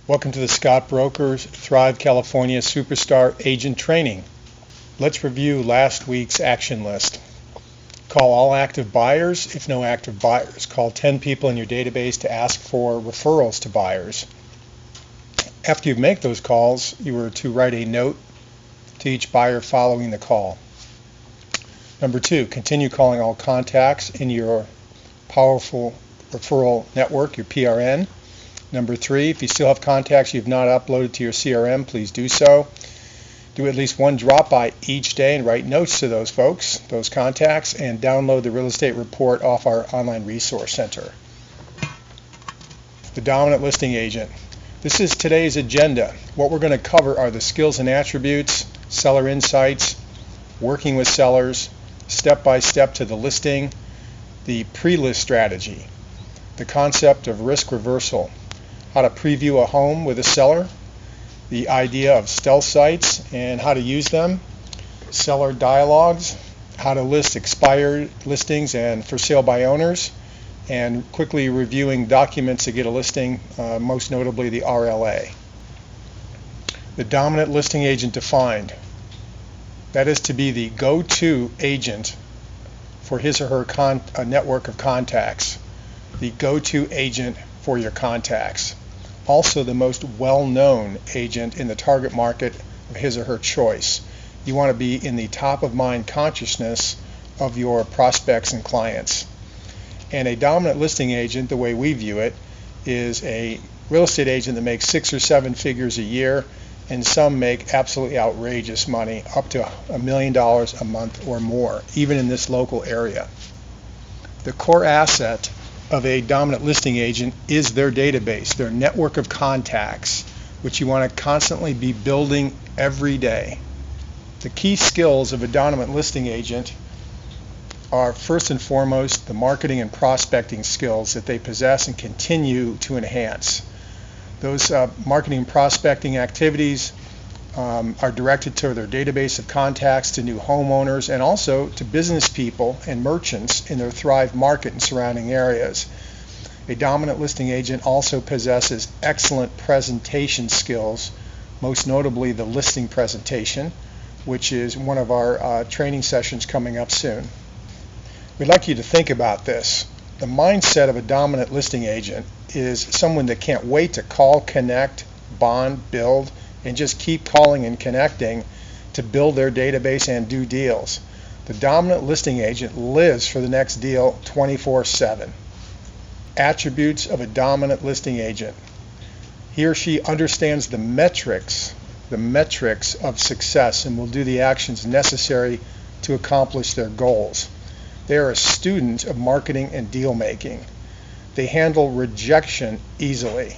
Welcome to the Scott Brokers Thrive California Superstar Agent Training. Let's review last week's action list. Call all active buyers if no active buyers. Call 10 people in your database to ask for referrals to buyers. After you make those calls, you are to write a note to each buyer following the call. Number 2, continue calling all contacts in your powerful referral network, your PRN. Number 3, if you still have contacts you've not uploaded to your CRM, please do so. Do at least one drop-by each day and write notes to those folks, those contacts, and download the real estate report off our online resource center. The dominant listing agent. This is today's agenda. What we're going to cover are the skills and attributes, seller insights, working with sellers, step-by-step to the listing, the pre-list strategy, the concept of risk reversal, how to preview a home with a seller, the idea of stealth sites and how to use them, seller dialogues, how to list expired listings and for sale by owners, and quickly reviewing documents to get a listing, most notably the RLA. The dominant listing agent defined. That is to be the go-to agent for his or her network of contacts, the go-to agent for your contacts. Also the most well-known agent in the target market of his or her choice. You want to be in the top of mind consciousness of your prospects and clients. And a dominant listing agent, the way we view it, is a real estate agent that makes 6 or 7 figures a year, and some make absolutely outrageous money, up to $1 million a month or more, even in this local area. The core asset of a dominant listing agent is their database, their network of contacts, which you want to constantly be building every day. The key skills of a dominant listing agent are first and foremost the marketing and prospecting skills that they possess and continue to enhance. Those marketing and prospecting activities are directed to their database of contacts, to new homeowners, and also to business people and merchants in their Thrive market and surrounding areas. A dominant listing agent also possesses excellent presentation skills, most notably the listing presentation, which is one of our training sessions coming up soon. We'd like you to think about this. The mindset of a dominant listing agent is someone that can't wait to call, connect, bond, build, and just keep calling and connecting to build their database and do deals. The dominant listing agent lives for the next deal 24/7. Attributes of a dominant listing agent. He or she understands the metrics of success and will do the actions necessary to accomplish their goals. They are a student of marketing and deal making. They handle rejection easily.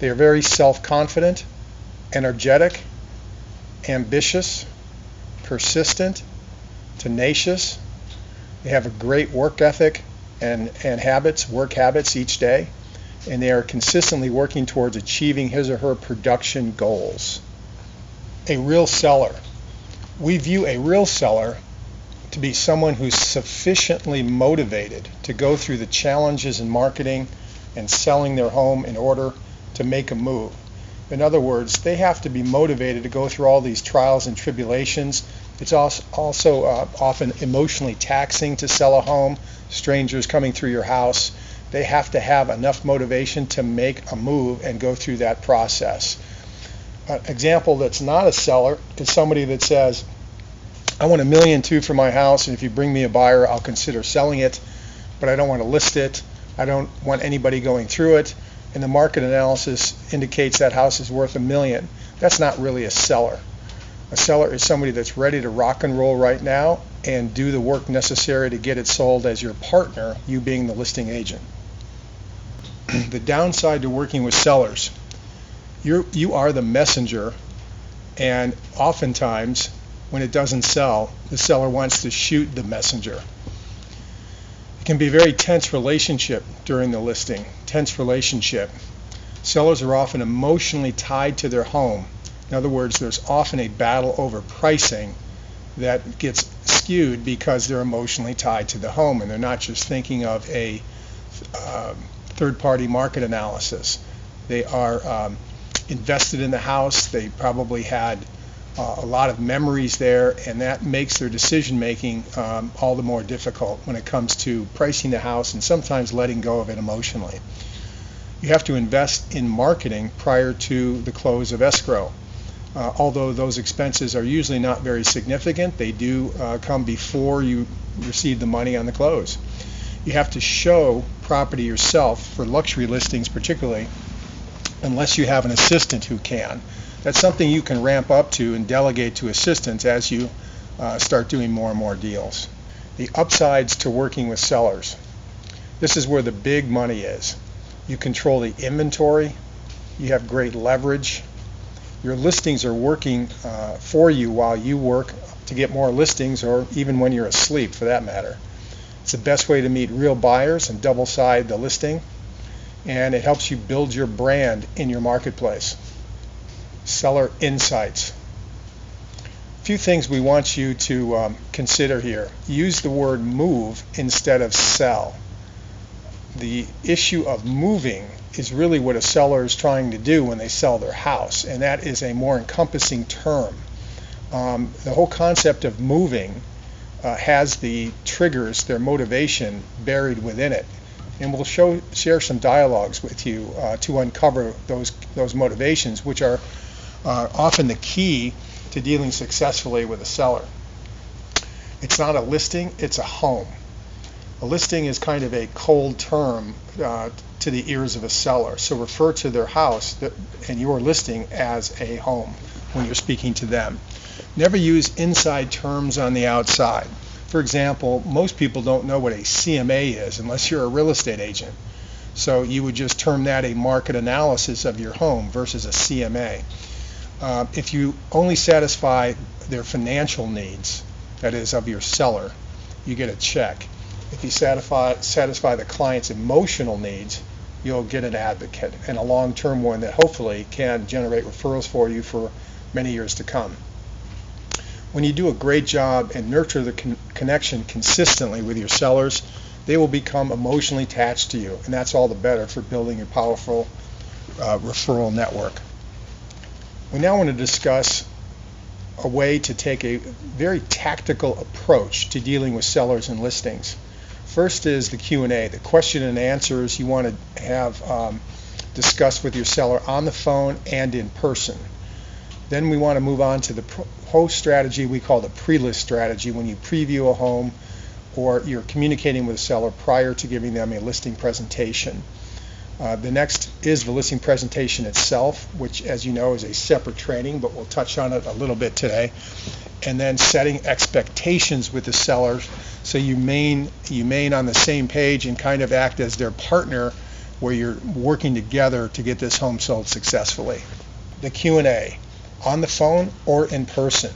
They are very self-confident, energetic, ambitious, persistent, tenacious. They have a great work ethic and work habits each day, and they are consistently working towards achieving his or her production goals. A real seller. We view a real seller to be someone who's sufficiently motivated to go through the challenges in marketing and selling their home in order to make a move. In other words, they have to be motivated to go through all these trials and tribulations. It's also often emotionally taxing to sell a home, strangers coming through your house. They have to have enough motivation to make a move and go through that process. An example that's not a seller is somebody that says, I want $1.2 million for my house, and if you bring me a buyer, I'll consider selling it, but I don't want to list it. I don't want anybody going through it. And the market analysis indicates that house is worth $1 million. That's not really a seller. A seller is somebody that's ready to rock and roll right now and do the work necessary to get it sold as your partner, you being the listing agent. The downside to working with sellers. You are the messenger, and oftentimes when it doesn't sell, the seller wants to shoot the messenger. It can be a very tense relationship during the listing, tense relationship. Sellers are often emotionally tied to their home. In other words, there's often a battle over pricing that gets skewed because they're emotionally tied to the home and they're not just thinking of a third-party market analysis. They are invested in the house. They probably had a lot of memories there, and that makes their decision making all the more difficult when it comes to pricing the house and sometimes letting go of it emotionally. You have to invest in marketing prior to the close of escrow. Although those expenses are usually not very significant, they do come before you receive the money on the close. You have to show property yourself for luxury listings particularly, unless you have an assistant who can. That's something you can ramp up to and delegate to assistants as you start doing more and more deals. The upsides to working with sellers. This is where the big money is. You control the inventory. You have great leverage. Your listings are working for you while you work to get more listings, or even when you're asleep for that matter. It's the best way to meet real buyers and double side the listing, and it helps you build your brand in your marketplace. Seller insights. A few things we want you to consider here. Use the word move instead of sell. The issue of moving is really what a seller is trying to do when they sell their house, and that is a more encompassing term. The whole concept of moving has the triggers, their motivation buried within it, and we'll share some dialogues with you to uncover those motivations, which are often the key to dealing successfully with a seller. It's not a listing, it's a home. A listing is kind of a cold term to the ears of a seller, so refer to their house and your listing as a home when you're speaking to them. Never use inside terms on the outside. For example, most people don't know what a CMA is unless you're a real estate agent. So you would just term that a market analysis of your home versus a CMA. If you only satisfy their financial needs, that is of your seller, you get a check. If you satisfy the client's emotional needs, you'll get an advocate, and a long-term one that hopefully can generate referrals for you for many years to come. When you do a great job and nurture the connection consistently with your sellers, they will become emotionally attached to you, and that's all the better for building a powerful referral network. We now want to discuss a way to take a very tactical approach to dealing with sellers and listings. First is the Q&A, the question and answers you want to have discussed with your seller on the phone and in person. Then we want to move on to the post strategy we call the pre-list strategy, when you preview a home or you're communicating with a seller prior to giving them a listing presentation. The next is the listing presentation itself, which, as you know, is a separate training, but we'll touch on it a little bit today. And then setting expectations with the seller so you remain on the same page and kind of act as their partner where you're working together to get this home sold successfully. The Q&A, on the phone or in person.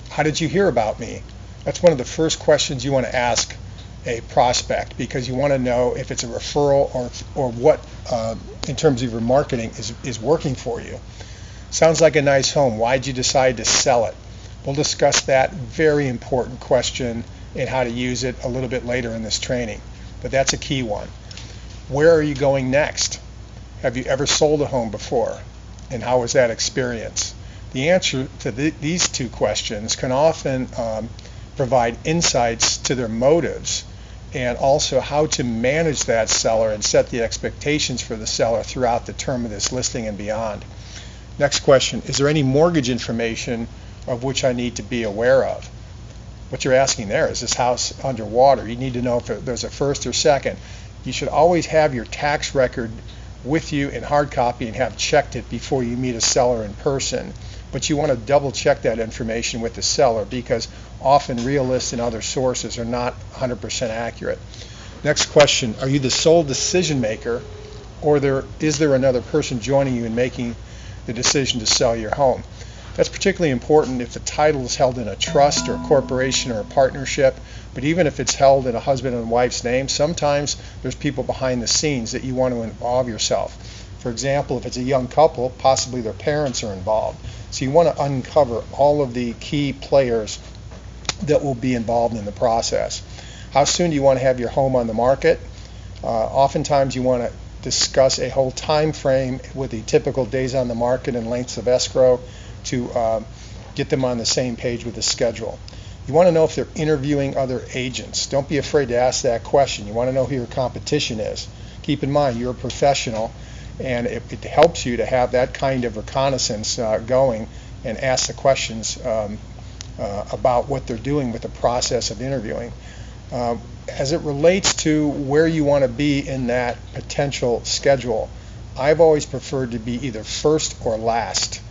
How did you hear about me? That's one of the first questions you want to ask a prospect, because you want to know if it's a referral or what in terms of your marketing is working for you. Sounds like a nice home. Why'd you decide to sell it? We'll discuss that very important question and how to use it a little bit later in this training, but that's a key one. Where are you going next? Have you ever sold a home before, and how was that experience? The answer to these two questions can often provide insights to their motives, and also how to manage that seller and set the expectations for the seller throughout the term of this listing and beyond. Next question, is there any mortgage information of which I need to be aware of? What you're asking there, is this house underwater? You need to know if there's a first or second. You should always have your tax record with you in hard copy and have checked it before you meet a seller in person. But you want to double check that information with the seller, because often Realist and other sources are not 100% accurate. Next question, are you the sole decision maker, or is there another person joining you in making the decision to sell your home? That's particularly important if the title is held in a trust or a corporation or a partnership, but even if it's held in a husband and wife's name, sometimes there's people behind the scenes that you want to involve yourself. For example, if it's a young couple, possibly their parents are involved. So you want to uncover all of the key players that will be involved in the process. How soon do you want to have your home on the market? Oftentimes you want to discuss a whole time frame with the typical days on the market and lengths of escrow to get them on the same page with the schedule. You want to know if they're interviewing other agents. Don't be afraid to ask that question. You want to know who your competition is. Keep in mind, you're a professional, and it helps you to have that kind of reconnaissance going and ask the questions about what they're doing with the process of interviewing. As it relates to where you want to be in that potential schedule, I've always preferred to be either first or last.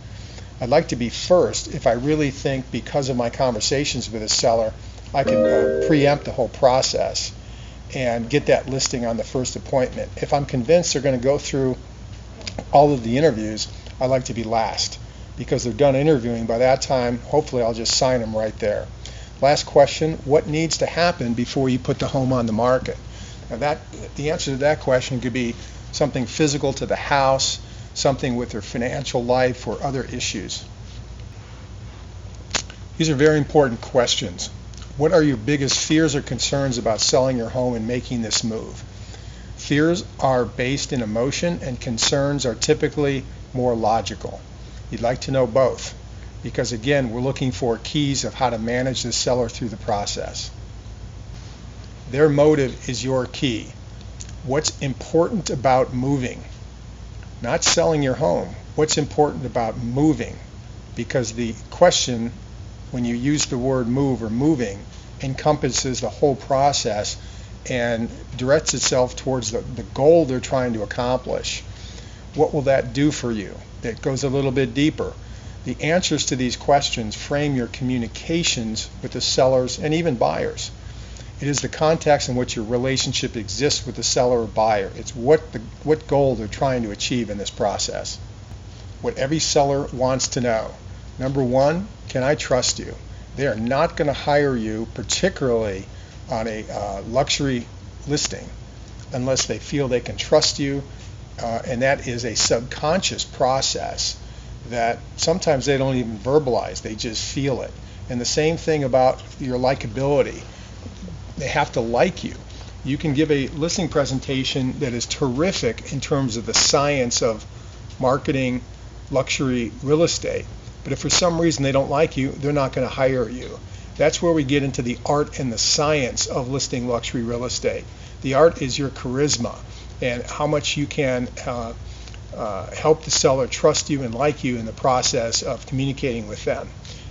I'd like to be first if I really think, because of my conversations with a seller, I can preempt the whole process and get that listing on the first appointment. If I'm convinced they're going to go through all of the interviews, I like to be last, because they're done interviewing. By that time, hopefully I'll just sign them right there. Last question, what needs to happen before you put the home on the market? Now the answer to that question could be something physical to the house, something with their financial life, or other issues. These are very important questions. What are your biggest fears or concerns about selling your home and making this move? Fears are based in emotion, and concerns are typically more logical. You'd like to know both, because again, we're looking for keys of how to manage the seller through the process. Their motive is your key. What's important about moving? Not selling your home. What's important about moving? Because the question, when you use the word move or moving, encompasses the whole process and directs itself towards the goal they're trying to accomplish. What will that do for you? It goes a little bit deeper. The answers to these questions frame your communications with the sellers and even buyers. It is the context in which your relationship exists with the seller or buyer. It's what goal they're trying to achieve in this process. What every seller wants to know. Number one, can I trust you? They are not going to hire you, particularly on a luxury listing, unless they feel they can trust you, and that is a subconscious process that sometimes they don't even verbalize, they just feel it. And the same thing about your likability. They have to like you. You can give a listing presentation that is terrific in terms of the science of marketing luxury real estate, but if for some reason they don't like you, they're not going to hire you. That's where we get into the art and the science of listing luxury real estate. The art is your charisma and how much you can help the seller trust you and like you in the process of communicating with them.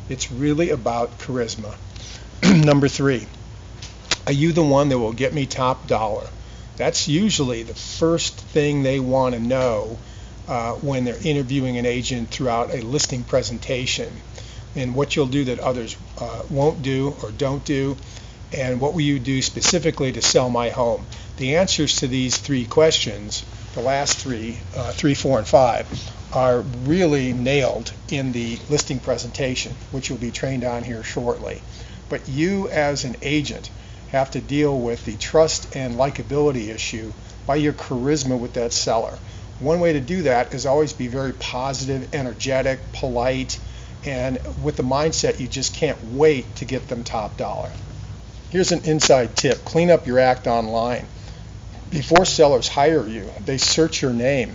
It's really about charisma. Number three, are you the one that will get me top dollar? That's usually the first thing they want to know when they're interviewing an agent throughout a listing presentation, and what you'll do that others won't do or don't do, and what will you do specifically to sell my home? The answers to these three questions, the last three, 4, and 5, are really nailed in the listing presentation, which you'll be trained on here shortly. But you as an agent have to deal with the trust and likability issue by your charisma with that seller. One way to do that is always be very positive, energetic, polite, and with the mindset you just can't wait to get them top dollar. Here's an inside tip. Clean up your act online. Before sellers hire you, they search your name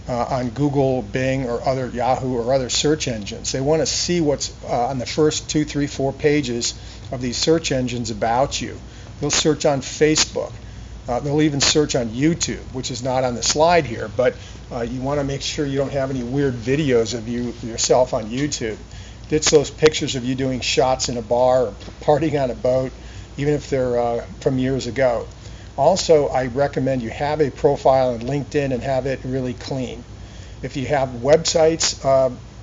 on Google, Bing, or other Yahoo or other search engines. They want to see what's on the first 2, 3, 4 pages of these search engines about you. They'll search on Facebook. They'll even search on YouTube, which is not on the slide here, but you want to make sure you don't have any weird videos of yourself on YouTube. Ditch those pictures of you doing shots in a bar or partying on a boat, even if they're from years ago. Also, I recommend you have a profile on LinkedIn and have it really clean. If you have websites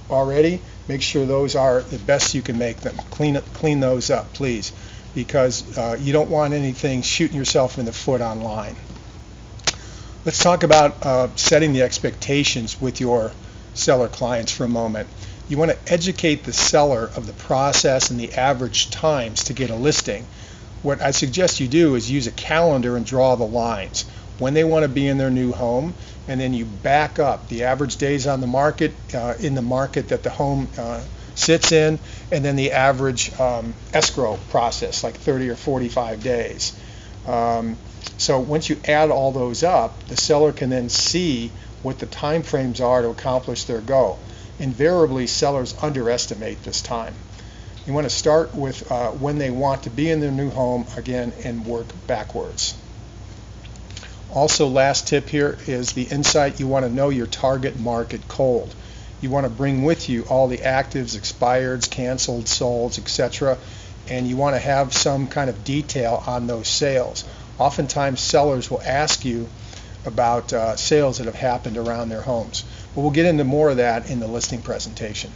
already, make sure those are the best you can make them. Clean those up, please, because you don't want anything shooting yourself in the foot online. Let's talk about setting the expectations with your seller clients for a moment. You want to educate the seller of the process and the average times to get a listing. What I suggest you do is use a calendar and draw the lines. When they want to be in their new home, and then you back up the average days on the market, in the market that the home sits in, and then the average escrow process, like 30 or 45 days. So once you add all those up, the seller can then see what the time frames are to accomplish their goal. Invariably, sellers underestimate this time. You want to start with when they want to be in their new home, again, and work backwards. Also, last tip here is the insight: you want to know your target market cold. You want to bring with you all the actives, expireds, canceled, solds, etc., and you want to have some kind of detail on those sales. Oftentimes, sellers will ask you about sales that have happened around their homes. But we'll get into more of that in the listing presentation.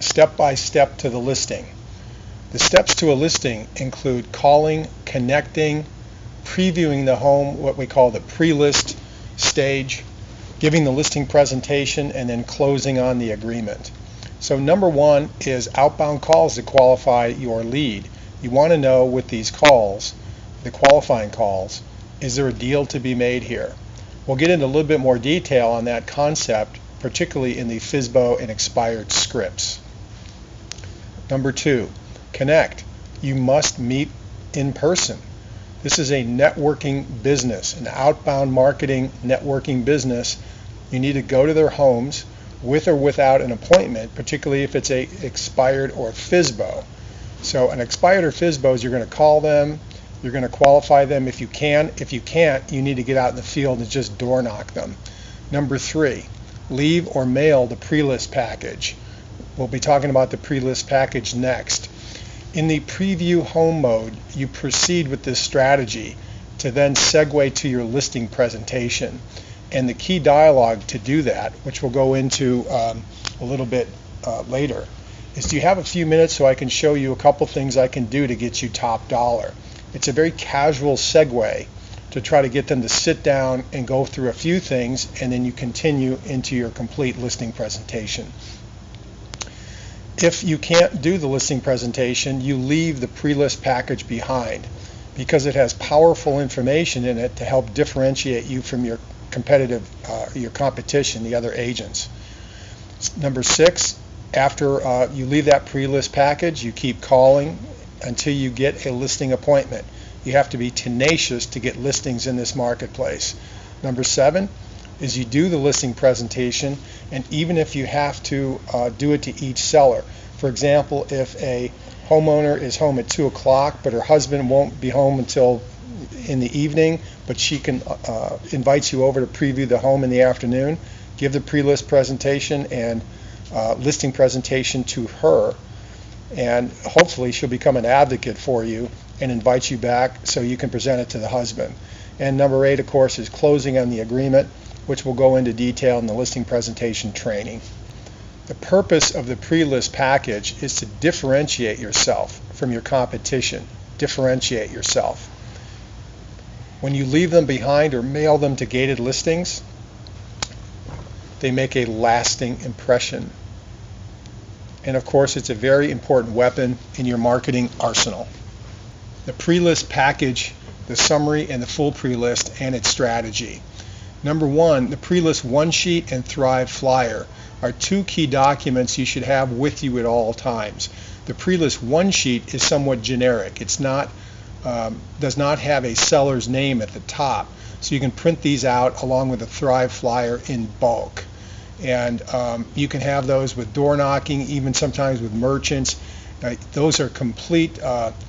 Step by step to the listing. The steps to a listing include calling, connecting, previewing the home, what we call the pre-list stage, giving the listing presentation, and then closing on the agreement. So number one is outbound calls to qualify your lead. You want to know with these calls, the qualifying calls, is there a deal to be made here? We'll get into a little bit more detail on that concept, particularly in the FSBO and expired scripts. Number two, connect. You must meet in person. This is a networking business, an outbound marketing networking business. You need to go to their homes with or without an appointment, particularly if it's a expired or FSBO. So an expired or FSBOs, you're going to call them, you're going to qualify them if you can. If you can't, you need to get out in the field and just door knock them. Number three, leave or mail the pre-list package. We'll be talking about the pre-list package next. In the preview home mode, you proceed with this strategy to then segue to your listing presentation. And the key dialogue to do that, which we'll go into a little bit later, is do you have a few minutes so I can show you a couple things I can do to get you top dollar? It's a very casual segue to try to get them to sit down and go through a few things, and then you continue into your complete listing presentation. If you can't do the listing presentation, you leave the pre-list package behind because it has powerful information in it to help differentiate you from your your competition, the other agents. Number six, after you leave that pre-list package, you keep calling until you get a listing appointment. You have to be tenacious to get listings in this marketplace. Number seven is you do the listing presentation, and even if you have to do it to each seller. For example, if a homeowner is home at 2 o'clock, but her husband won't be home until in the evening, but she can invite you over to preview the home in the afternoon, give the pre-list presentation and listing presentation to her, and hopefully she'll become an advocate for you and invite you back so you can present it to the husband. And number 8, of course, is closing on the agreement, which we'll go into detail in the listing presentation training. The purpose of the pre-list package is to differentiate yourself from your competition. Differentiate yourself. When you leave them behind or mail them to gated listings, they make a lasting impression. And of course, it's a very important weapon in your marketing arsenal. The pre-list package, the summary and the full pre-list, and its strategy. Number one, the pre-list one sheet and Thrive flyer are two key documents you should have with you at all times. The pre-list one sheet is somewhat generic. It's not does not have a seller's name at the top, so you can print these out along with the Thrive flyer in bulk. And you can have those with door knocking, even sometimes with merchants. Those are complete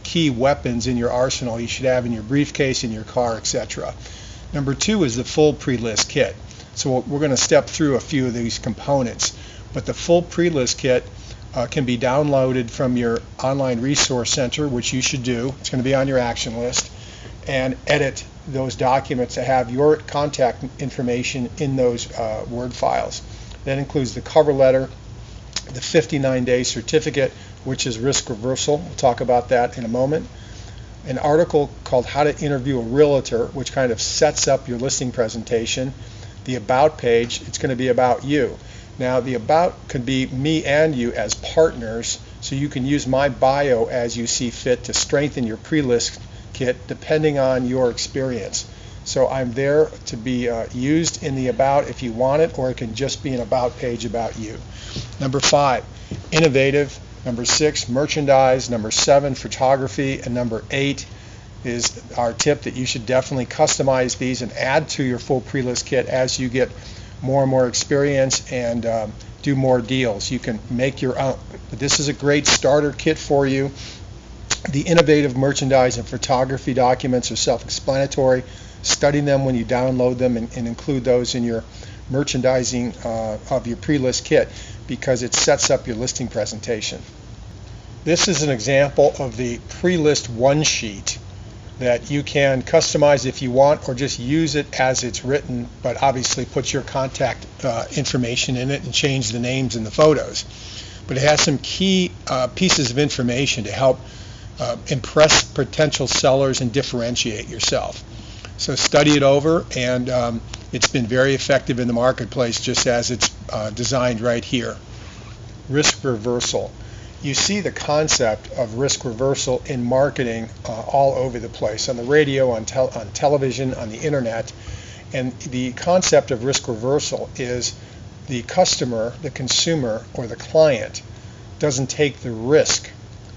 key weapons in your arsenal you should have in your briefcase, in your car, etc. Number two is the full pre-list kit. So we're going to step through a few of these components, but the full pre-list kit can be downloaded from your online resource center, which you should do. It's going to be on your action list, and edit those documents to have your contact information in those Word files. That includes the cover letter, the 59-day certificate, which is risk reversal. We'll talk about that in a moment. An article called How to Interview a Realtor, which kind of sets up your listing presentation. The About page, it's going to be about you. Now, the About could be me and you as partners, so you can use my bio as you see fit to strengthen your pre-list kit depending on your experience. So I'm there to be used in the About if you want it, or it can just be an About page about you. Number 5, innovative. Number 6, merchandise. Number 7, photography. And number 8, is our tip that you should definitely customize these and add to your full pre-list kit as you get more and more experience and do more deals. You can make your own. But this is a great starter kit for you. The innovative merchandise and photography documents are self-explanatory. Study them when you download them and include those in your merchandising of your pre-list kit, because it sets up your listing presentation. This is an example of the pre-list one sheet that you can customize if you want, or just use it as it's written, but obviously put your contact information in it and change the names and the photos. But it has some key pieces of information to help impress potential sellers and differentiate yourself. So study it over, and it's been very effective in the marketplace just as it's designed right here. Risk reversal. You see the concept of risk reversal in marketing all over the place, on the radio, on television, on the internet. And the concept of risk reversal is the customer, the consumer, or the client doesn't take the risk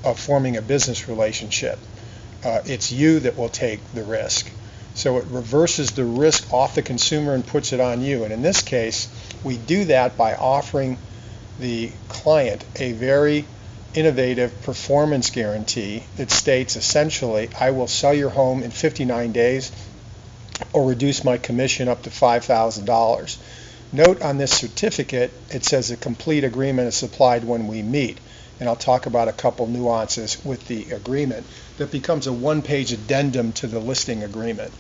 of forming a business relationship. It's you that will take the risk. So it reverses the risk off the consumer and puts it on you. And in this case, we do that by offering the client a very innovative performance guarantee that states essentially, I will sell your home in 59 days or reduce my commission up to $5,000. Note on this certificate, it says a complete agreement is supplied when we meet. And I'll talk about a couple nuances with the agreement that becomes a one-page addendum to the listing agreement.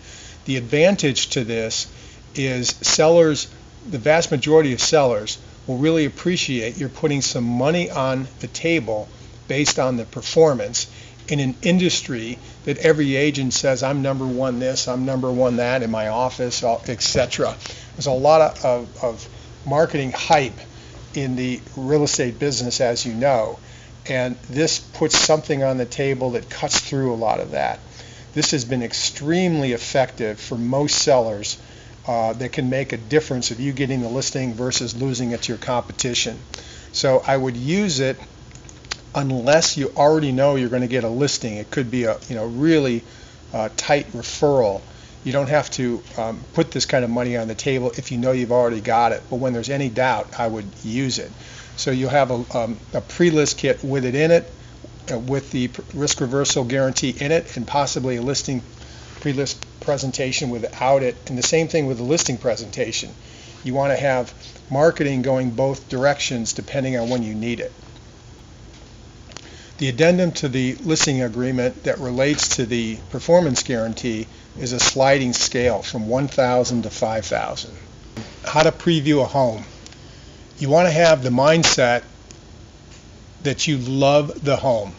The advantage to this is sellers, the vast majority of sellers, will really appreciate you're putting some money on the table based on the performance in an industry that every agent says, I'm number one this, I'm number one that in my office, etc. There's a lot of marketing hype in the real estate business, as you know, and this puts something on the table that cuts through a lot of that. This has been extremely effective for most sellers that can make a difference of you getting the listing versus losing it to your competition. So I would use it unless you already know you're going to get a listing. It could be a really tight referral. You don't have to put this kind of money on the table if you know you've already got it. But when there's any doubt, I would use it. So you'll have a pre-list kit with it in it, with the risk reversal guarantee in it, and possibly a listing pre-list presentation without it. And the same thing with the listing presentation. You want to have marketing going both directions depending on when you need it. The addendum to the listing agreement that relates to the performance guarantee is a sliding scale from 1,000 to 5,000. How to preview a home. You want to have the mindset that you love the home.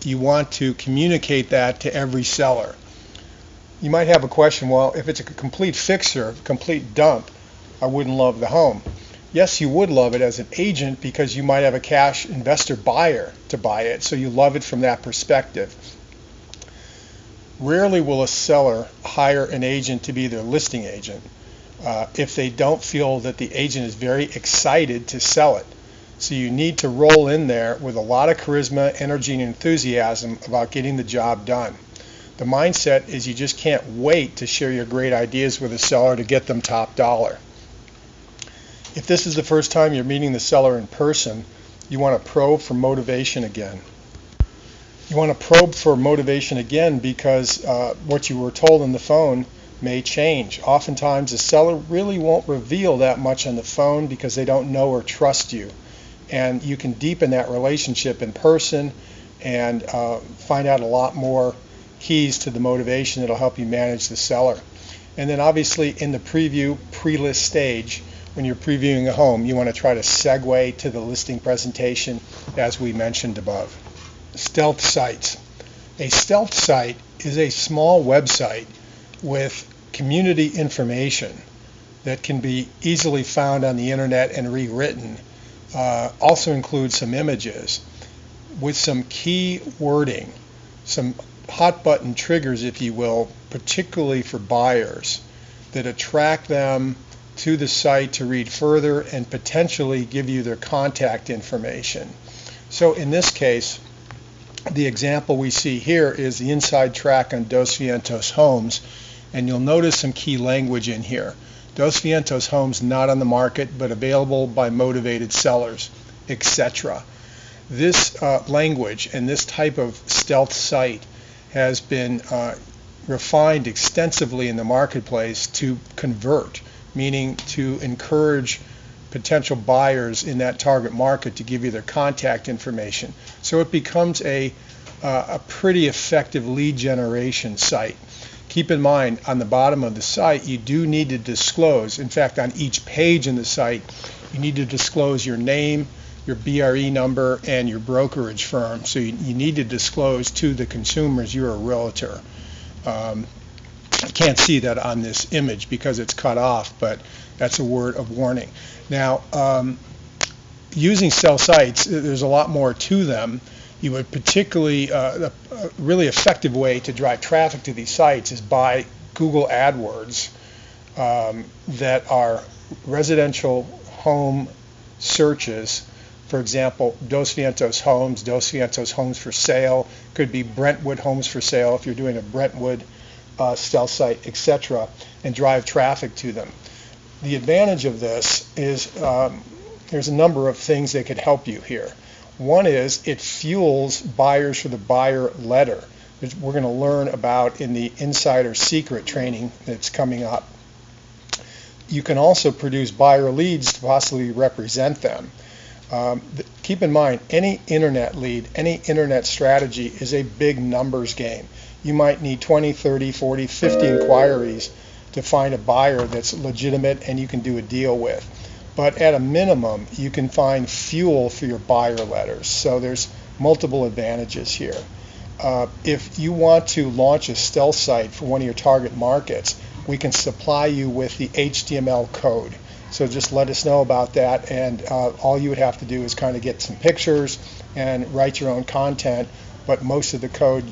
You want to communicate that to every seller. You might have a question, well, if it's a complete fixer, complete dump, I wouldn't love the home. Yes, you would love it as an agent because you might have a cash investor buyer to buy it, so you love it from that perspective. Rarely will a seller hire an agent to be their listing agent if they don't feel that the agent is very excited to sell it. So you need to roll in there with a lot of charisma, energy, and enthusiasm about getting the job done. The mindset is you just can't wait to share your great ideas with a seller to get them top dollar. If this is the first time you're meeting the seller in person, you want to probe for motivation again. You want to probe for motivation again because what you were told on the phone may change. Oftentimes the seller really won't reveal that much on the phone because they don't know or trust you. And you can deepen that relationship in person and find out a lot more keys to the motivation that'll help you manage the seller. And then obviously in the preview, pre-list stage, when you're previewing a home, you want to try to segue to the listing presentation as we mentioned above. Stealth sites. A stealth site is a small website with community information that can be easily found on the internet and rewritten. Also includes some images with some key wording, some hot button triggers, if you will, particularly for buyers that attract them to the site to read further and potentially give you their contact information. So in this case, The example we see here is the inside track on Dos Vientos Homes, and you'll notice some key language in here. Dos Vientos Homes not on the market, but available by motivated sellers, etc. This language and this type of stealth site has been refined extensively in the marketplace to convert, meaning to encourage potential buyers in that target market to give you their contact information. So it becomes a pretty effective lead generation site. Keep in mind, on the bottom of the site, you do need to disclose, in fact, on each page in the site, you need to disclose your name, your BRE number, and your brokerage firm. So you need to disclose to the consumers you're a realtor. I can't see that on this image because it's cut off, but that's a word of warning. Now, using cell sites, there's a lot more to them. You would particularly, a really effective way to drive traffic to these sites is by Google AdWords that are residential home searches. For example, Dos Vientos Homes for sale, could be Brentwood Homes for sale if you're doing a Brentwood stealth site, etc., and drive traffic to them. The advantage of this is there's a number of things that could help you here. One is it fuels buyers for the buyer letter, which we're going to learn about in the Insider Secret training that's coming up. You can also produce buyer leads to possibly represent them. Keep in mind, any internet lead, any internet strategy is a big numbers game. You might need 20, 30, 40, 50 inquiries to find a buyer that's legitimate and you can do a deal with. But at a minimum, you can find fuel for your buyer letters. So there's multiple advantages here. If you want to launch a stealth site for one of your target markets, we can supply you with the HTML code. So just let us know about that, and all you would have to do is kind of get some pictures and write your own content, but most of the code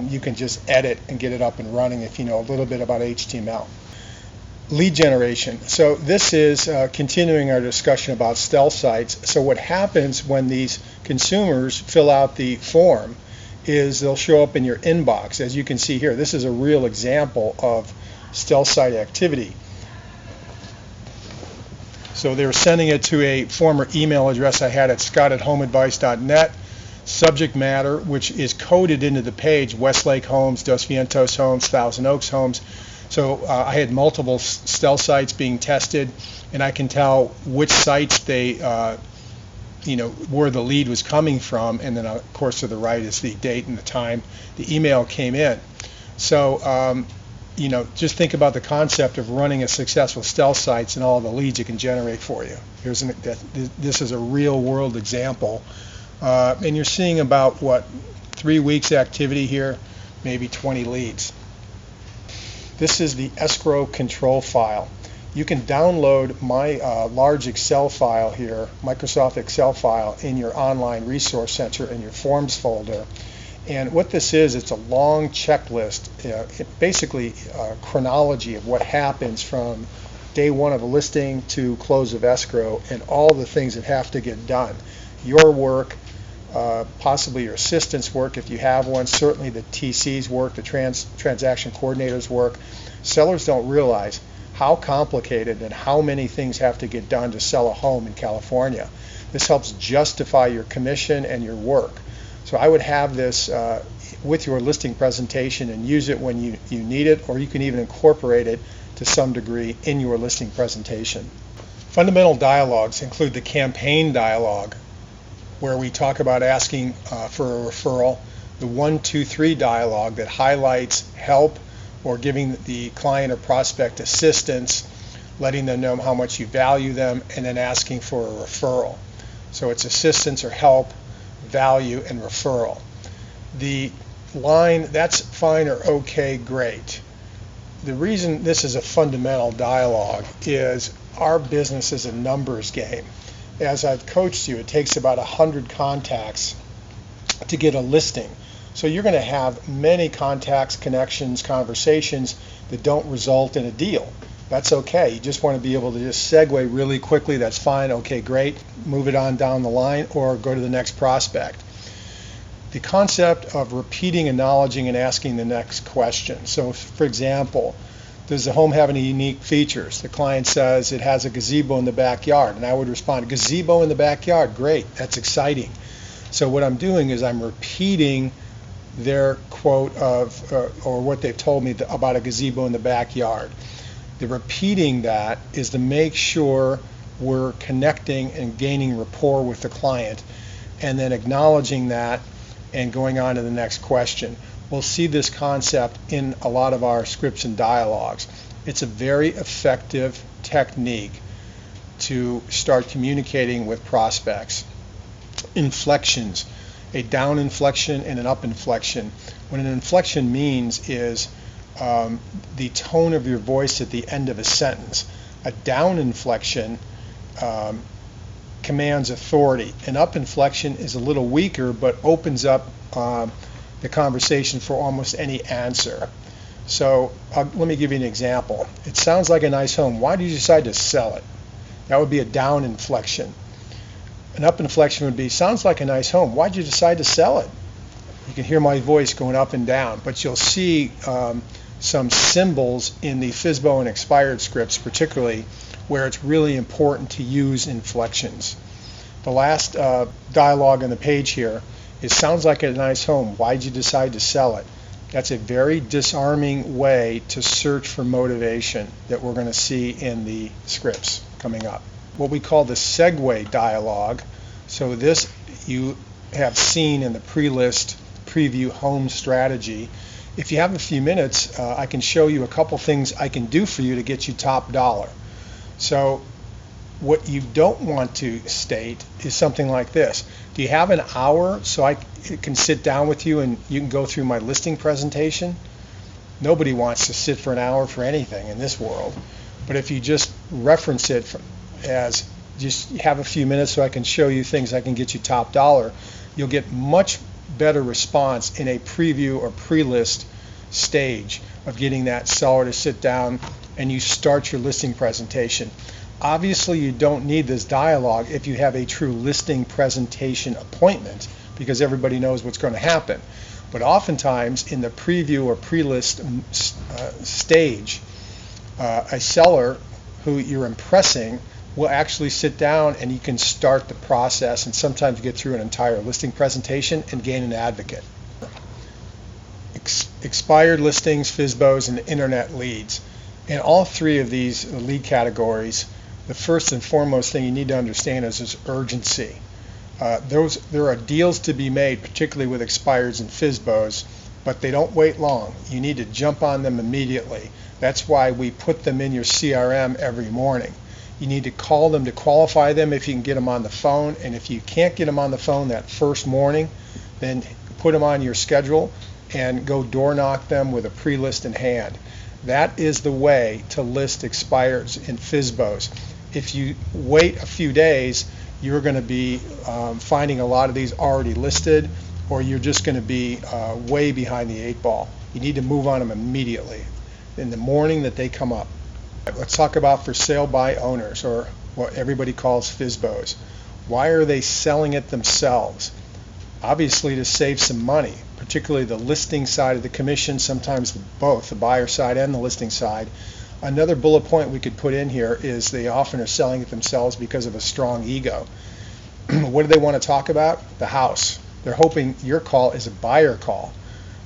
you can just edit and get it up and running if you know a little bit about HTML. Lead generation. So this is continuing our discussion about stealth sites. So what happens when these consumers fill out the form is they'll show up in your inbox. As you can see here, this is a real example of stealth site activity. So they were sending it to a former email address I had at scott@homeadvice.net. Subject matter, which is coded into the page, Westlake Homes, Dos Vientos Homes, Thousand Oaks Homes. So I had multiple stealth sites being tested, and I can tell which sites they, where the lead was coming from, and then of course to the right is the date and the time the email came in. So just think about the concept of running a successful stealth sites and all the leads it can generate for you. This is a real world example, and you're seeing about 3 weeks activity here, maybe 20 leads. This is the escrow control file. You can download my large Excel file here, Microsoft Excel file, in your online resource center in your forms folder. And what this is, it's a long checklist, basically a chronology of what happens from day one of a listing to close of escrow and all the things that have to get done. Your work, possibly your assistant's work if you have one, certainly the TC's work, the transaction coordinator's work. Sellers don't realize how complicated and how many things have to get done to sell a home in California. This helps justify your commission and your work. So I would have this with your listing presentation and use it when you need it, or you can even incorporate it to some degree in your listing presentation. Fundamental dialogues include the campaign dialogue, where we talk about asking for a referral, the 1, 2, 3 dialogue that highlights help or giving the client or prospect assistance, letting them know how much you value them, and then asking for a referral. So it's assistance or help, value, and referral. The line, that's fine or okay, great. The reason this is a fundamental dialogue is our business is a numbers game. As I've coached you, it takes about 100 contacts to get a listing. So you're going to have many contacts, connections, conversations that don't result in a deal. That's okay. You just want to be able to just segue really quickly. That's fine. Okay, great. Move it on down the line or go to the next prospect. the concept of repeating, acknowledging, and asking the next question. So, for example, does the home have any unique features? The client says it has a gazebo in the backyard, and I would respond, gazebo in the backyard, great, that's exciting. So what I'm doing is I'm repeating their quote of, or what they've told me about a gazebo in the backyard. The repeating that is to make sure we're connecting and gaining rapport with the client, and then acknowledging that and going on to the next question. We'll see this concept in a lot of our scripts and dialogues. It's a very effective technique to start communicating with prospects. Inflections, a down inflection and an up inflection. What an inflection means is the tone of your voice at the end of a sentence. A down inflection commands authority. An up inflection is a little weaker but opens up the conversation for almost any answer. So let me give you an example. It sounds like a nice home. Why did you decide to sell it? That would be a down inflection. An up inflection would be, sounds like a nice home. Why did you decide to sell it? You can hear my voice going up and down, but you'll see some symbols in the FSBO and expired scripts particularly where it's really important to use inflections. The last dialogue on the page here is, sounds like a nice home. Why did you decide to sell it? That's a very disarming way to search for motivation that we're going to see in the scripts coming up. What we call the segue dialogue. So this you have seen in the pre-list preview home strategy. If you have a few minutes, I can show you a couple things I can do for you to get you top dollar. So what you don't want to state is something like this. Do you have an hour so I can sit down with you and you can go through my listing presentation? Nobody wants to sit for an hour for anything in this world. But if you just reference it as just have a few minutes so I can show you things I can get you top dollar, you'll get much better response in a preview or pre-list stage of getting that seller to sit down and you start your listing presentation. Obviously, you don't need this dialogue if you have a true listing presentation appointment because everybody knows what's going to happen. But oftentimes in the preview or pre-list stage, a seller who you're impressing will actually sit down and you can start the process and sometimes get through an entire listing presentation and gain an advocate. Expired listings, FSBOs, and internet leads. In all three of these lead categories, the first and foremost thing you need to understand is urgency. There are deals to be made, particularly with expireds and FSBOs, but they don't wait long. You need to jump on them immediately. That's why we put them in your CRM every morning. You need to call them to qualify them if you can get them on the phone, and if you can't get them on the phone that first morning, then put them on your schedule and go door knock them with a pre-list in hand. That is the way to list expireds and FSBOs. If you wait a few days, you're going to be finding a lot of these already listed, or you're just going to be way behind the eight ball. You need to move on them immediately in the morning that they come up. Let's talk about for sale by owners, or what everybody calls FSBOs. Why are they selling it themselves? Obviously to save some money, particularly the listing side of the commission, sometimes both, the buyer side and the listing side. Another bullet point we could put in here is they often are selling it themselves because of a strong ego. What do they want to talk about? The house. They're hoping your call is a buyer call.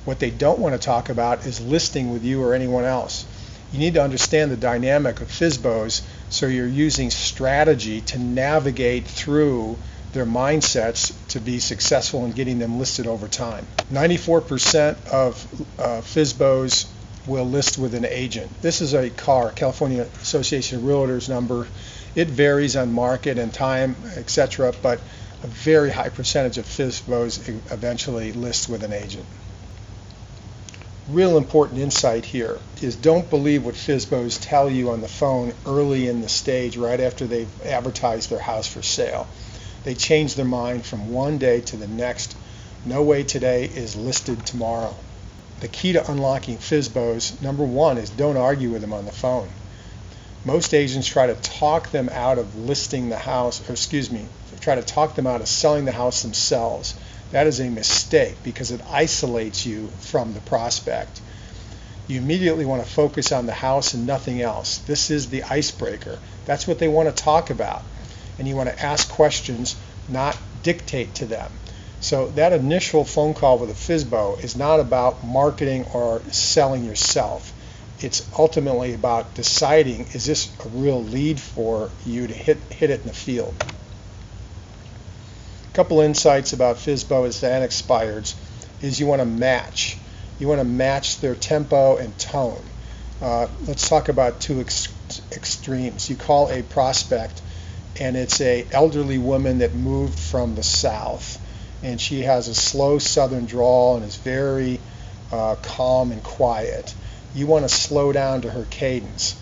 What they don't want to talk about is listing with you or anyone else. You need to understand the dynamic of FSBOs so you're using strategy to navigate through their mindsets to be successful in getting them listed over time. 94% of FSBOs will list with an agent. This is a CAR, California Association of Realtors number. It varies on market and time, etc., but a very high percentage of FSBOs eventually list with an agent. Real important insight here is don't believe what FSBOs tell you on the phone early in the stage, right after they've advertised their house for sale. They change their mind from one day to the next. No way today is listed tomorrow. The key to unlocking FSBOs, number one, is don't argue with them on the phone. Most agents try to talk them out of listing the house, or try to talk them out of selling the house themselves. That is a mistake because it isolates you from the prospect. You immediately want to focus on the house and nothing else. This is the icebreaker. That's what they want to talk about. And you want to ask questions, not dictate to them. So that initial phone call with a FSBO is not about marketing or selling yourself. It's ultimately about deciding, is this a real lead for you to hit it in the field? A couple insights about FSBOs and expireds is you want to match. You want to match their tempo and tone. Let's talk about two extremes. You call a prospect and it's a elderly woman that moved from the south, and she has a slow southern drawl and is very calm and quiet. You want to slow down to her cadence.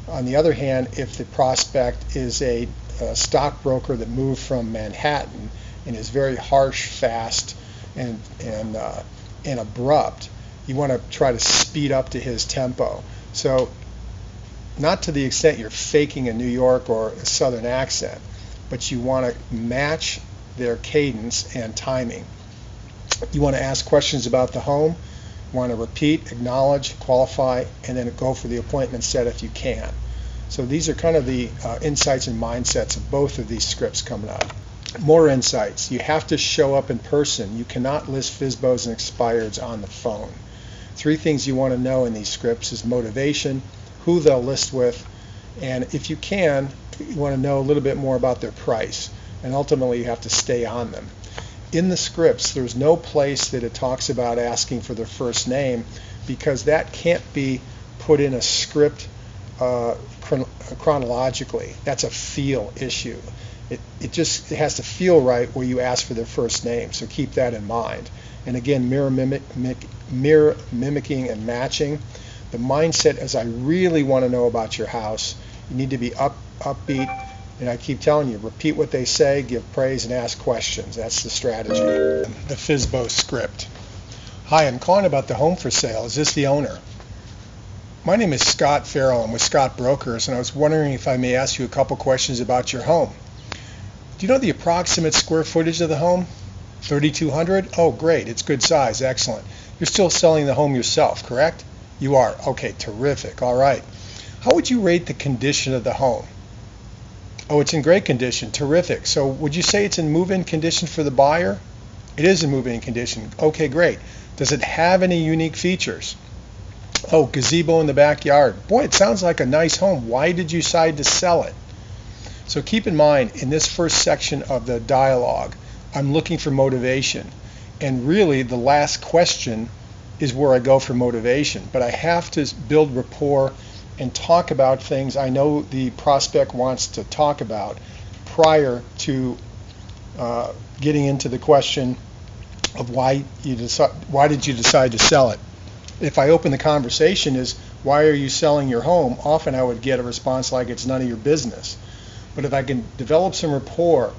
On the other hand, if the prospect is a stockbroker that moved from Manhattan and is very harsh, fast, and abrupt, you want to try to speed up to his tempo. So not to the extent you're faking a New York or a Southern accent, but you want to match their cadence and timing. You want to ask questions about the home, you want to repeat, acknowledge, qualify, and then go for the appointment set if you can. So these are kind of the insights and mindsets of both of these scripts coming up. More insights. You have to show up in person. You cannot list FSBOs and expireds on the phone. 3 things you want to know in these scripts is motivation, who they'll list with, and if you can, you want to know a little bit more about their price, and ultimately you have to stay on them. In the scripts, there's no place that it talks about asking for their first name, because that can't be put in a script chronologically. That's a feel issue. It has to feel right where you ask for their first name, so keep that in mind. And again, mirror mimicking and matching. The mindset is, I really want to know about your house. You need to be upbeat, and I keep telling you, repeat what they say, give praise, and ask questions. That's the strategy. The FSBO script. Hi, I'm calling about the home for sale. Is this the owner? My name is Scott Farrell. I'm with Scott Brokers, and I was wondering if I may ask you a couple questions about your home. Do you know the approximate square footage of the home? 3,200? Oh, great. It's good size. Excellent. You're still selling the home yourself, correct? You are. Okay, terrific. All right. How would you rate the condition of the home? Oh, it's in great condition. Terrific. So would you say it's in move-in condition for the buyer? It is in move-in condition. Okay, great. Does it have any unique features? Oh, gazebo in the backyard. Boy, it sounds like a nice home. Why did you decide to sell it? So keep in mind, in this first section of the dialogue, I'm looking for motivation. And really, the last question is where I go for motivation. But I have to build rapport and talk about things I know the prospect wants to talk about prior to getting into the question of why did you decide to sell it. If I open the conversation as, why are you selling your home? Often I would get a response like, it's none of your business. But if I can develop some rapport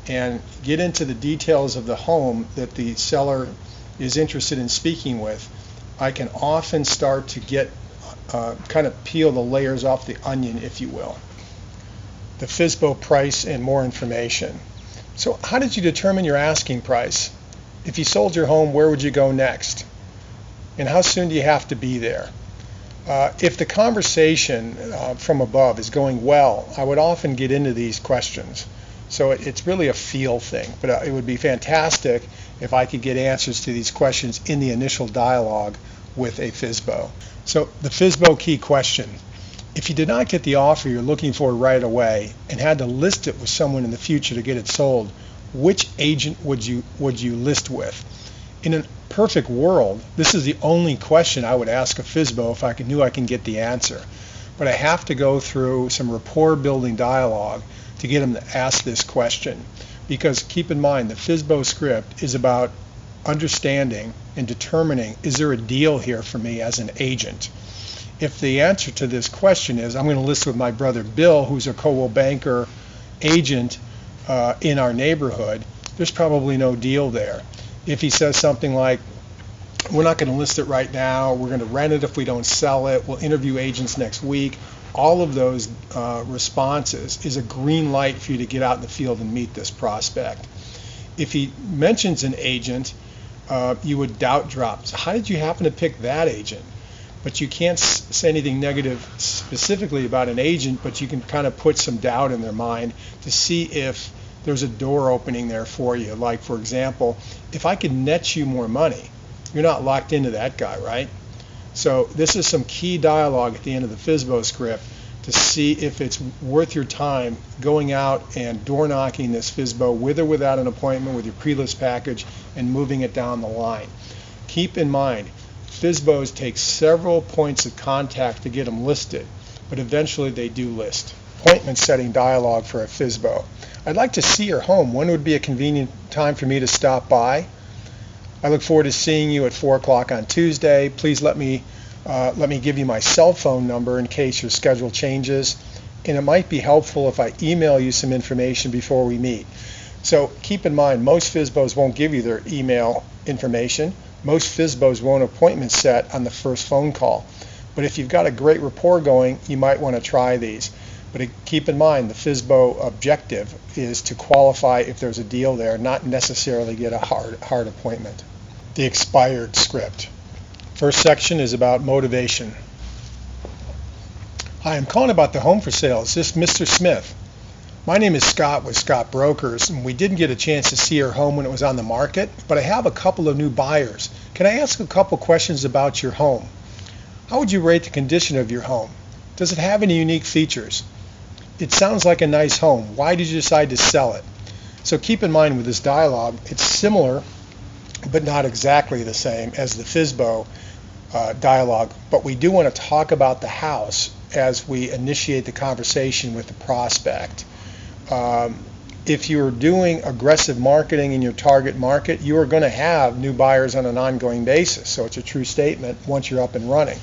and get into the details of the home that the seller is interested in speaking with, I can often start to get kind of peel the layers off the onion, if you will. The FSBO price and more information. So how did you determine your asking price? If you sold your home, where would you go next? And how soon do you have to be there? If the conversation from above is going well, I would often get into these questions. So it's really a feel thing, but it would be fantastic if I could get answers to these questions in the initial dialogue with a FSBO. So the FSBO key question. If you did not get the offer you're looking for right away and had to list it with someone in the future to get it sold, which agent would you list with? In a perfect world, this is the only question I would ask a FSBO if I knew I can get the answer. But I have to go through some rapport building dialogue to get them to ask this question. Because keep in mind, the FSBO script is about understanding and determining, is there a deal here for me as an agent? If the answer to this question is, I'm going to list with my brother Bill, who's a Coldwell Banker agent in our neighborhood, there's probably no deal there. If he says something like, we're not going to list it right now, we're going to rent it if we don't sell it, we'll interview agents next week, all of those responses is a green light for you to get out in the field and meet this prospect. If he mentions an agent, you would doubt drop. So how did you happen to pick that agent? But you can't say anything negative specifically about an agent, but you can kind of put some doubt in their mind to see if there's a door opening there for you. Like, for example, if I could net you more money, you're not locked into that guy, right? So this is some key dialogue at the end of the FSBO script to see if it's worth your time going out and door knocking this FSBO with or without an appointment with your pre-list package and moving it down the line. Keep in mind, FSBOs take several points of contact to get them listed, but eventually they do list. Appointment setting dialogue for a FSBO. I'd like to see your home. When would be a convenient time for me to stop by? I look forward to seeing you at 4 o'clock on Tuesday. Please let me give you my cell phone number in case your schedule changes. And it might be helpful if I email you some information before we meet. So keep in mind, most FSBOs won't give you their email information. Most FSBOs won't appointment set on the first phone call. But if you've got a great rapport going, you might want to try these. But keep in mind, the FSBO objective is to qualify if there's a deal there, not necessarily get a hard appointment. The expired script. First section is about motivation. Hi, I'm calling about the home for sale. Is this Mr. Smith? My name is Scott with Scott Brokers, and we didn't get a chance to see your home when it was on the market, but I have a couple of new buyers. Can I ask a couple questions about your home? How would you rate the condition of your home? Does it have any unique features? It sounds like a nice home. Why did you decide to sell it? So keep in mind with this dialogue, it's similar, but not exactly the same as the FSBO dialogue, but we do want to talk about the house as we initiate the conversation with the prospect. If you're doing aggressive marketing in your target market, you are going to have new buyers on an ongoing basis, so it's a true statement once you're up and running.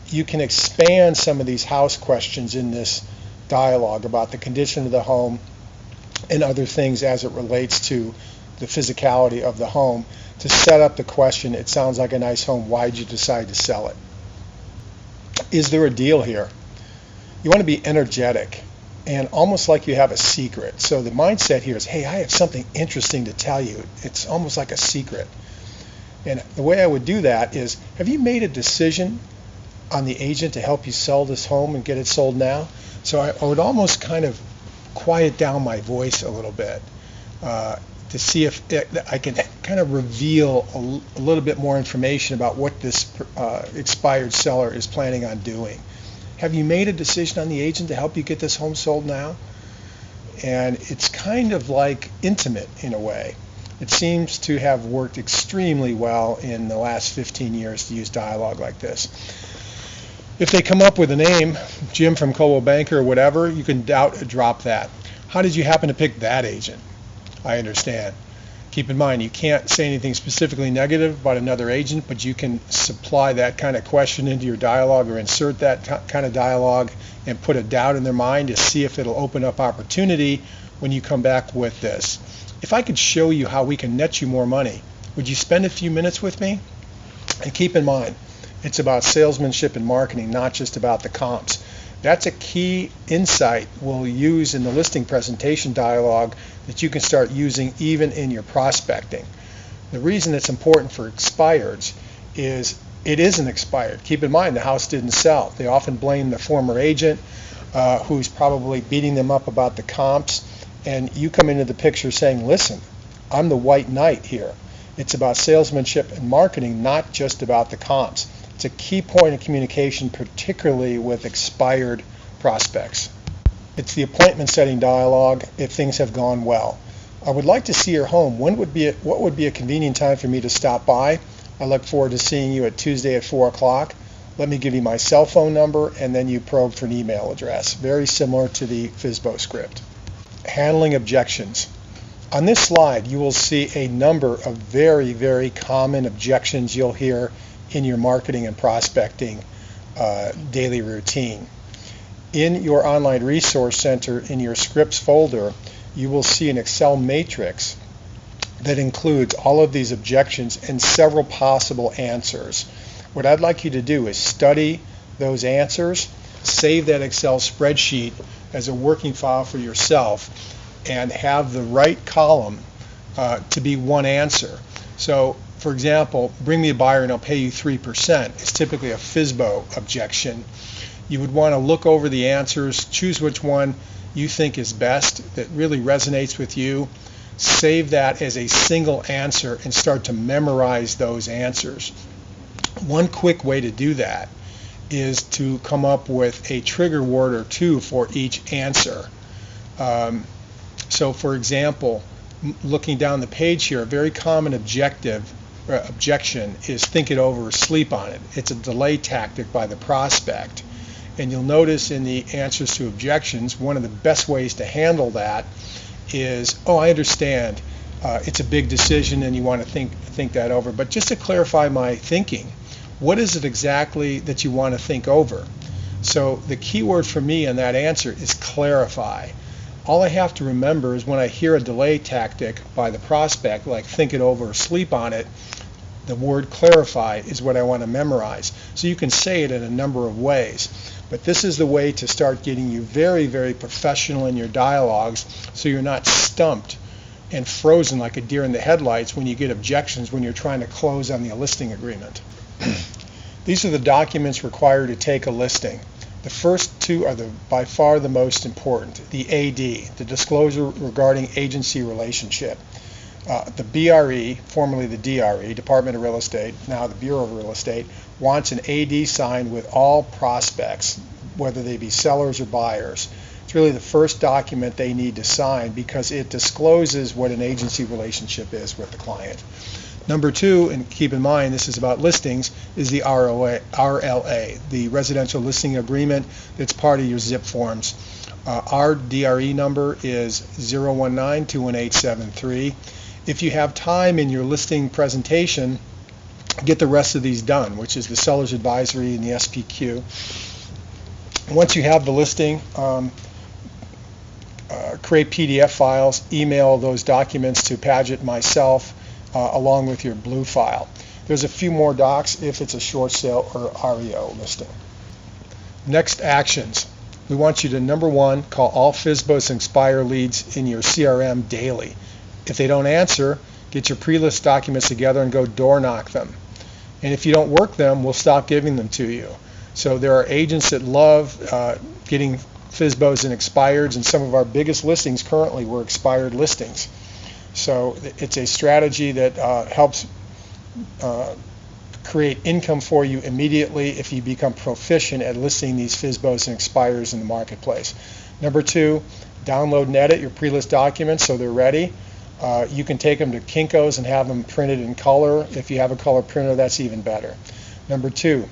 You can expand some of these house questions in this dialogue about the condition of the home and other things as it relates to the physicality of the home to set up the question, it sounds like a nice home, why did you decide to sell it? Is there a deal here? You want to be energetic and almost like you have a secret. So the mindset here is, hey, I have something interesting to tell you. It's almost like a secret. And the way I would do that is, have you made a decision on the agent to help you sell this home and get it sold now? So I would almost kind of quiet down my voice a little bit to see if I can kind of reveal a little bit more information about what this expired seller is planning on doing. Have you made a decision on the agent to help you get this home sold now? And it's kind of like intimate in a way. It seems to have worked extremely well in the last 15 years to use dialogue like this. If they come up with a name, Jim from Coldwell Banker or whatever, you can drop that. How did you happen to pick that agent? I understand. Keep in mind, you can't say anything specifically negative about another agent, but you can supply that kind of question into your dialogue or insert that kind of dialogue and put a doubt in their mind to see if it'll open up opportunity when you come back with this. If I could show you how we can net you more money, would you spend a few minutes with me? And keep in mind, it's about salesmanship and marketing, not just about the comps. That's a key insight we'll use in the listing presentation dialogue that you can start using even in your prospecting. The reason it's important for expireds is it isn't expired. Keep in mind the house didn't sell. They often blame the former agent who's probably beating them up about the comps, and you come into the picture saying, listen, I'm the white knight here. It's about salesmanship and marketing, not just about the comps. It's a key point of communication, particularly with expired prospects. It's the appointment setting dialogue if things have gone well. I would like to see your home. What would be a convenient time for me to stop by? I look forward to seeing you at Tuesday at 4 o'clock. Let me give you my cell phone number, and then you probe for an email address. Very similar to the FSBO script. Handling objections. On this slide, you will see a number of very, very common objections you'll hear in your marketing and prospecting daily routine. In your online resource center, in your scripts folder, you will see an Excel matrix that includes all of these objections and several possible answers. What I'd like you to do is study those answers save that Excel spreadsheet as a working file for yourself, and have the right column to be one answer. So, for example, bring me a buyer and I'll pay you 3% is typically a FSBO objection. You would want to look over the answers, choose which one you think is best, that really resonates with you, save that as a single answer, and start to memorize those answers. One quick way to do that is to come up with a trigger word or two for each answer. So for example, looking down the page here, a very common objection is think it over or sleep on it. It's a delay tactic by the prospect. And you'll notice in the answers to objections, one of the best ways to handle that is, oh, I understand, it's a big decision and you want to think that over. But just to clarify my thinking, what is it exactly that you want to think over? So the key word for me in that answer is clarify. All I have to remember is when I hear a delay tactic by the prospect, like think it over or sleep on it, the word clarify is what I want to memorize. So you can say it in a number of ways. But this is the way to start getting you very, very professional in your dialogues, so you're not stumped and frozen like a deer in the headlights when you get objections when you're trying to close on the listing agreement. These are the documents required to take a listing. The first two are by far the most important. The AD, the disclosure regarding agency relationship. The BRE, formerly the DRE, Department of Real Estate, now the Bureau of Real Estate, wants an AD signed with all prospects, whether they be sellers or buyers. It's really the first document they need to sign because it discloses what an agency relationship is with the client. Number two, and keep in mind this is about listings, is the RLA, the Residential Listing Agreement that's part of your ZIP forms. Our DRE number is 019-21873. If you have time in your listing presentation, get the rest of these done, which is the seller's advisory and the SPQ. Once you have the listing, create PDF files, email those documents to Paget myself, along with your blue file. There's a few more docs if it's a short sale or REO listing. Next actions. We want you to, number one, call all FSBOs and Expire leads in your CRM daily. If they don't answer, get your pre-list documents together and go door knock them. And if you don't work them, we'll stop giving them to you. So there are agents that love getting FSBOs and expireds, and some of our biggest listings currently were expired listings. So it's a strategy that helps create income for you immediately if you become proficient at listing these FSBOs and expires in the marketplace. Number two, download and edit your pre-list documents so they're ready. You can take them to Kinko's and have them printed in color. If you have a color printer, that's even better. Number three,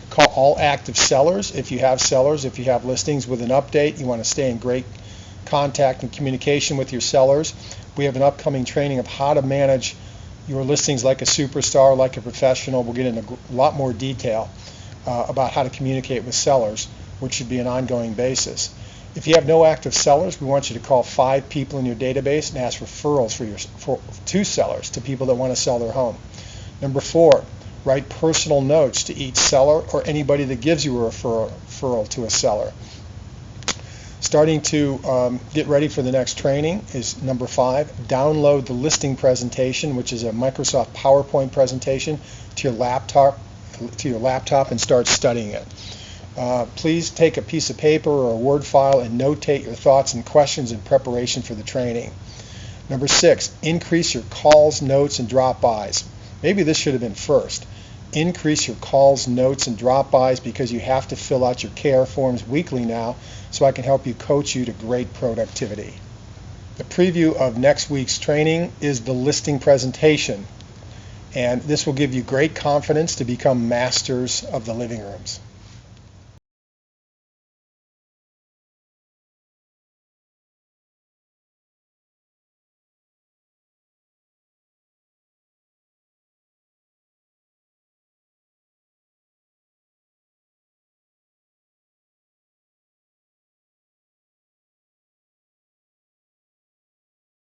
call all active sellers. If you have sellers, if you have listings with an update, you want to stay in great contact and communication with your sellers. We have an upcoming training of how to manage your listings like a superstar, like a professional. We'll get into a lot more detail about how to communicate with sellers, which should be an ongoing basis. If you have no active sellers, we want you to call 5 people in your database and ask referrals to sellers, to people that want to sell their home. Number 4, write personal notes to each seller or anybody that gives you a referral to a seller. Starting to get ready for the next training is number 5. Download the listing presentation, which is a Microsoft PowerPoint presentation, to your laptop and start studying it. Please take a piece of paper or a Word file and notate your thoughts and questions in preparation for the training. Number 6, increase your calls, notes, and drop-bys. Maybe this should have been first. Increase your calls, notes, and drop-bys because you have to fill out your KR forms weekly now, so I can help you coach you to great productivity. The preview of next week's training is the listing presentation, and this will give you great confidence to become masters of the living rooms.